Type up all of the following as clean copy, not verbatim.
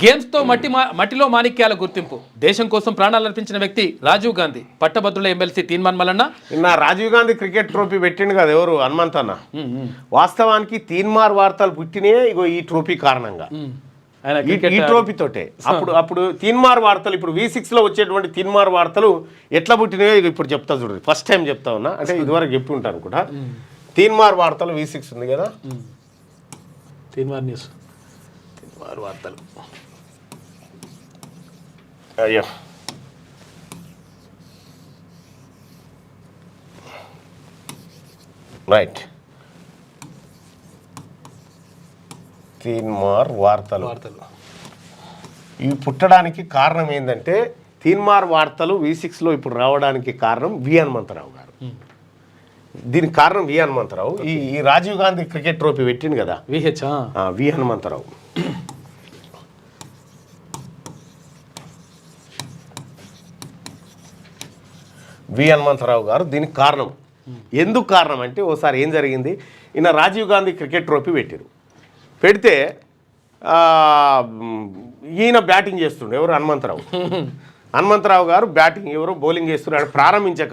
గేమ్స్తో మట్టిలో మాణిక్యాల గుర్తింపు. దేశం కోసం ప్రాణాలు అర్పించిన వ్యక్తి రాజీవ్ గాంధీ. పట్టభద్రుల ఎమ్మెల్సీ తీన్మాన్ మల్లన్న. నా రాజీవ్ గాంధీ క్రికెట్ ట్రోఫీ పెట్టిండు కదా ఎవరు, హనుమంత్ అన్న. వాస్తవానికి తీన్మార్ వార్తలు పుట్టినే ఇగో ఈ ట్రోఫీ కారణంగా, ఈ ట్రోఫీ తోటే. అప్పుడు తీన్మార్ వార్తలు, ఇప్పుడు V6 లో వచ్చేటువంటి తీన్మార్ వార్తలు ఎట్లా పుట్టినాయో ఇప్పుడు చెప్తా చూడండి. ఫస్ట్ టైం చెప్తా ఉన్నా, అంటే ఇదివరకు చెప్పి ఉంటాను కూడా. తీన్మార్ వార్తలు V6 ఉంది కదా, తీన్మార్ న్యూస్, తీన్మార్ వార్తలు. అయ్యో రైట్, తీన్మార్ వార్తలు. ఇవి పుట్టడానికి కారణం ఏంటంటే, తీన్మార్ వార్తలు V6 లో ఇప్పుడు రావడానికి కారణం వి హనుమంతరావు గారు. దీనికి కారణం వి హనుమంతరావు. ఈ రాజీవ్ గాంధీ క్రికెట్ ట్రోఫీ పెట్టింది కదా, వి హనుమంతరావు. వి హనుమంతరావు గారు దీనికి కారణం. ఎందుకు కారణం అంటే, ఓసారి ఏం జరిగింది, ఈయన రాజీవ్ గాంధీ క్రికెట్ ట్రోఫీ పెట్టారు. పెడితే ఈయన బ్యాటింగ్ చేస్తుండే, ఎవరు, హనుమంతరావు గారు బ్యాటింగ్, ఎవరు బౌలింగ్ చేస్తున్నాడు. ప్రారంభించే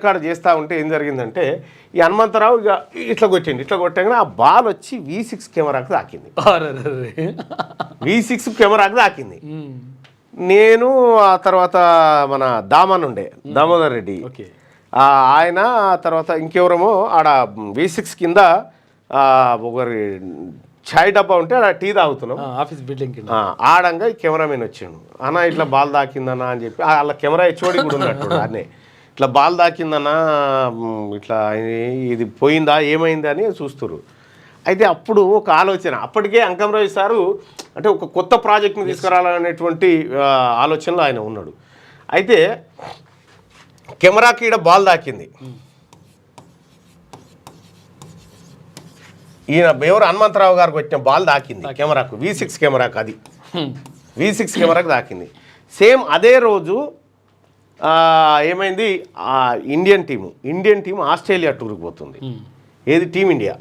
కాడ చేస్తూ ఉంటే ఏం జరిగిందంటే, ఈ హనుమంతరావు ఇక ఇట్లా కొట్టగానే ఆ బాల్ వచ్చి V6 కెమెరాకు తాకింది. V6 కెమెరాకు తాకింది. నేను ఆ తర్వాత మన దామోదర్ రెడ్డి ఆయన, తర్వాత ఇంకెవరమో ఆడ V6 కింద ఒకరి ఛాయ్ డబ్బా ఉంటే ఆడ టీ తాగుతున్నాం, ఆఫీస్ బిల్డింగ్ ఆడంగా ఈ కెమెరామెన్ వచ్చాడు. అన్న ఇట్లా బాల్ దాకిందన్నా అని చెప్పి, వాళ్ళ కెమెరా హెచ్ఓడి కూడా ఉన్నట్టు అన్నే, ఇట్లా బాల్ దాకిందన్నా, ఇట్లా ఇది పోయిందా ఏమైందా అని చూస్తున్నారు. అయితే అప్పుడు ఒక ఆలోచన, అప్పటికే అంకమరావు సారు అంటే ఒక కొత్త ప్రాజెక్ట్ని తీసుకురావాలనేటువంటి ఆలోచనలో ఆయన ఉన్నాడు. అయితే కెమెరాకి ఈడ బాల్ దాకింది. ఈయన ఎవరు, హనుమంతరావు గారికి వచ్చిన బాల్ దాకింది కెమెరాకు, V6 కెమెరాకు. అది V6 కెమెరాకు దాకింది. సేమ్ అదే రోజు ఏమైంది, ఇండియన్ టీము ఆస్ట్రేలియా టూర్కి పోతుంది. ఏది, టీమిండియా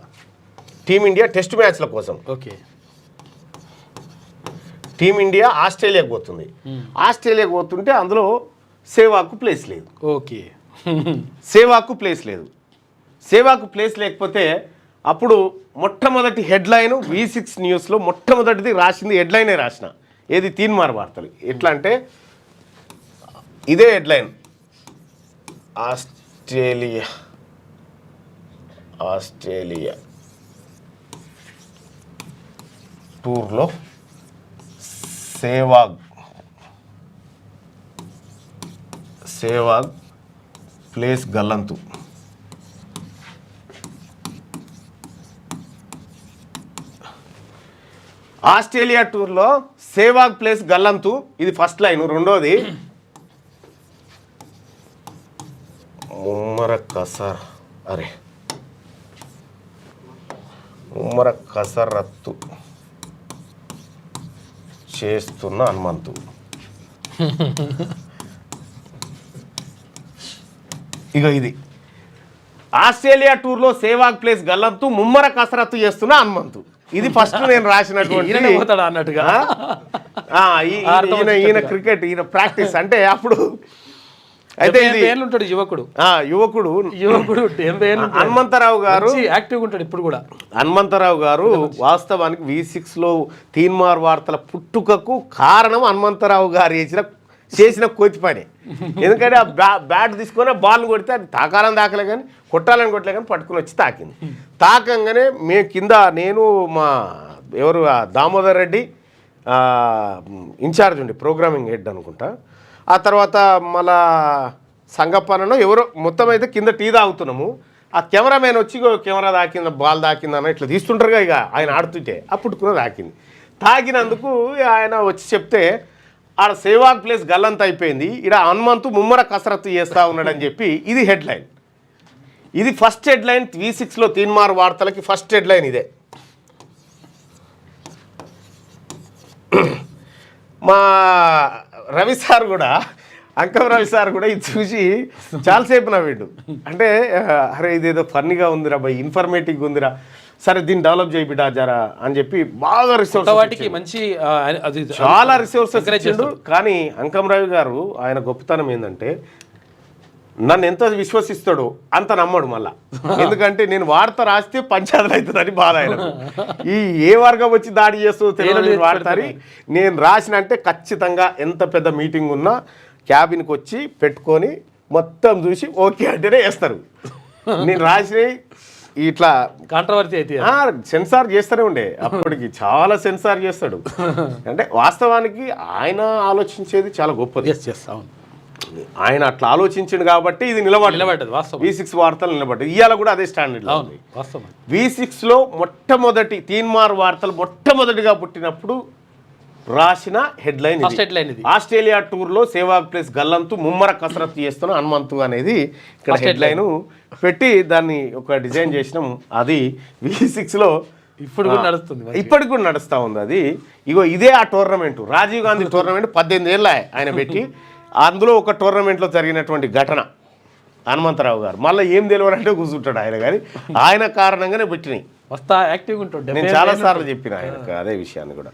టెస్ట్ మ్యాచ్ల కోసం. టీమిండియా ఆస్ట్రేలియాకి పోతుంది. ఆస్ట్రేలియాకి పోతుంటే అందులో సేవాకు ప్లేస్ లేదు. సేవాకు ప్లేస్ లేకపోతే అప్పుడు మొట్టమొదటి హెడ్లైన్ V6 న్యూస్లో మొట్టమొదటిది రాసింది, హెడ్లైనే రాసిన, ఏది, తీన్మార్ వార్తలు. ఎట్లా అంటే ఇదే హెడ్లైన్, ఆస్ట్రేలియా టూర్లో సేవాగ్ ప్లేస్ గల్లంతు. ఆస్ట్రేలియా టూర్లో సేవాగ్ ప్లేస్ గల్లంతు, ఇది ఫస్ట్ లైన్. రెండోది, ముమ్మర కసరత్తు చేస్తున్న హనుమంతు. ఇక ఇది ఆస్ట్రేలియా టూర్లో సేవాగ్ ప్లేస్ గల్లంతు, ముమ్మర కసరత్తు చేస్తున్న హనుమంతు. ఇది ఫస్ట్ నేను రాసినటువంటి అన్నట్టుగా. ఈయన క్రికెట్, ఈయన ప్రాక్టీస్ అంటే అప్పుడు. అయితే యువకుడు హనుమంతరావు గారు యాక్టివ్గా ఉంటాడు ఇప్పుడు కూడా. హనుమంతరావు గారు వాస్తవానికి V6 లో తీన్మార్ వార్తల పుట్టుకకు కారణం హనుమంతరావు గారు చేసిన కోతి పని. ఎందుకంటే ఆ బ్యాట్ తీసుకొని బాల్ కొడితే అది తాకాలే కానీ, కొట్టాలని కొట్టలే కానీ పట్టుకుని వచ్చి తాకింది. తాకంగానే కింద నేను, మా ఎవరు, దామోదర్ రెడ్డి ఇన్ఛార్జ్ ఉండి, ప్రోగ్రామింగ్ హెడ్ అనుకుంటా. ఆ తర్వాత మళ్ళా సంగప్పనో ఎవరో, మొత్తం అయితే కింద టీ తాగుతున్నాము. ఆ కెమెరామెన్ వచ్చి కెమెరా దాకిందా, బాల్ దాకిందన్న ఇట్లా తీస్తుంటారుగా, ఇక ఆయన ఆడుతుంటే ఆ పుట్టుకున్న తాకింది. తాకినందుకు ఆయన వచ్చి చెప్తే, ఆడ సేవాగ్ ప్లేస్ గల్లంత అయిపోయింది, ఇక్కడ హనుమంతు ముమ్మర కసరత్తు చేస్తూ ఉన్నాడని చెప్పి ఇది హెడ్లైన్. ఇది ఫస్ట్ హెడ్లైన్ V6 లో తీన్మార్ వార్తలకి ఫస్ట్ హెడ్లైన్ ఇదే. మా రవి సార్ కూడా అంకమరావు సార్ కూడా ఇది చూసి చాలాసేపు నవ్విండు. అంటే అరే ఇదేదో ఫన్నీగా ఉందిరా బై, ఇన్ఫర్మేటివ్గా ఉందిరా, సరే దీన్ని డెవలప్ చేయి బిడ్డా జరా అని చెప్పి బాగా రిసోర్సెస్ వాటికి మంచి అది చాలా రిసోర్సెస్ ఇచ్చిండు. కానీ అంకమరావు గారు ఆయన గొప్పతనం ఏంటంటే నన్ను ఎంత విశ్వసిస్తాడో అంత నమ్మడు మళ్ళా. ఎందుకంటే నేను వార్త రాస్తే పంచాయతీలు అవుతుందని బాధ ఆయన. ఈ ఏ వర్గం వచ్చి దాడి చేస్తూ తెలియని వాడతారు. నేను రాసిన అంటే ఖచ్చితంగా ఎంత పెద్ద మీటింగ్ ఉన్నా క్యాబిన్కి వచ్చి పెట్టుకొని మొత్తం చూసి ఓకే అంటేనే వేస్తారు. నేను రాసినవి ఇట్లా కాంట్రవర్సీ అయితే సెన్సార్ చేస్తూనే ఉండే, అప్పటికి చాలా సెన్సార్ చేస్తాడు. అంటే వాస్తవానికి ఆయన ఆలోచించేది చాలా గొప్పది. అవును, ఆయన అట్లా ఆలోచించిండు కాబట్టి ఇది నిలబడ్డది. V6 వార్తలు నిలబడ్డది. ఇవాళ కూడా అదే స్టాండర్డ్. V6లో మొట్టమొదటి తీన్మార్ వార్తలు మొట్టమొదటిగా పుట్టినప్పుడు రాసిన హెడ్లైన్ ఆస్ట్రేలియా టూర్లో సేవాగ్ ప్లేస్ గల్లంతు ముమ్మర కసరత్తు చేస్తున్న హనుమంతు అనేది ఇక్కడ హెడ్లైన్ పెట్టి దాన్ని ఒక డిజైన్ చేసినాం. అది V6లో ఇప్పుడు కూడా నడుస్తుంది, ఇప్పటికి కూడా నడుస్తూ ఉంది. అది ఇగో ఇదే ఆ టోర్నమెంట్, రాజీవ్ గాంధీ టోర్నమెంట్ 18 ఏళ్ళ ఆయన పెట్టి, అందులో ఒక టోర్నమెంట్లో జరిగినటువంటి ఘటన హనుమంతరావు గారు మళ్ళీ ఏం తెలియనంటే కూర్చుంటాడు ఆయన. కానీ ఆయన కారణంగానే పెట్టినాయి. వస్తా యాక్టివ్గా ఉంటాడు. నేను చాలాసార్లు చెప్పిన ఆయనకు అదే విషయాన్ని కూడా.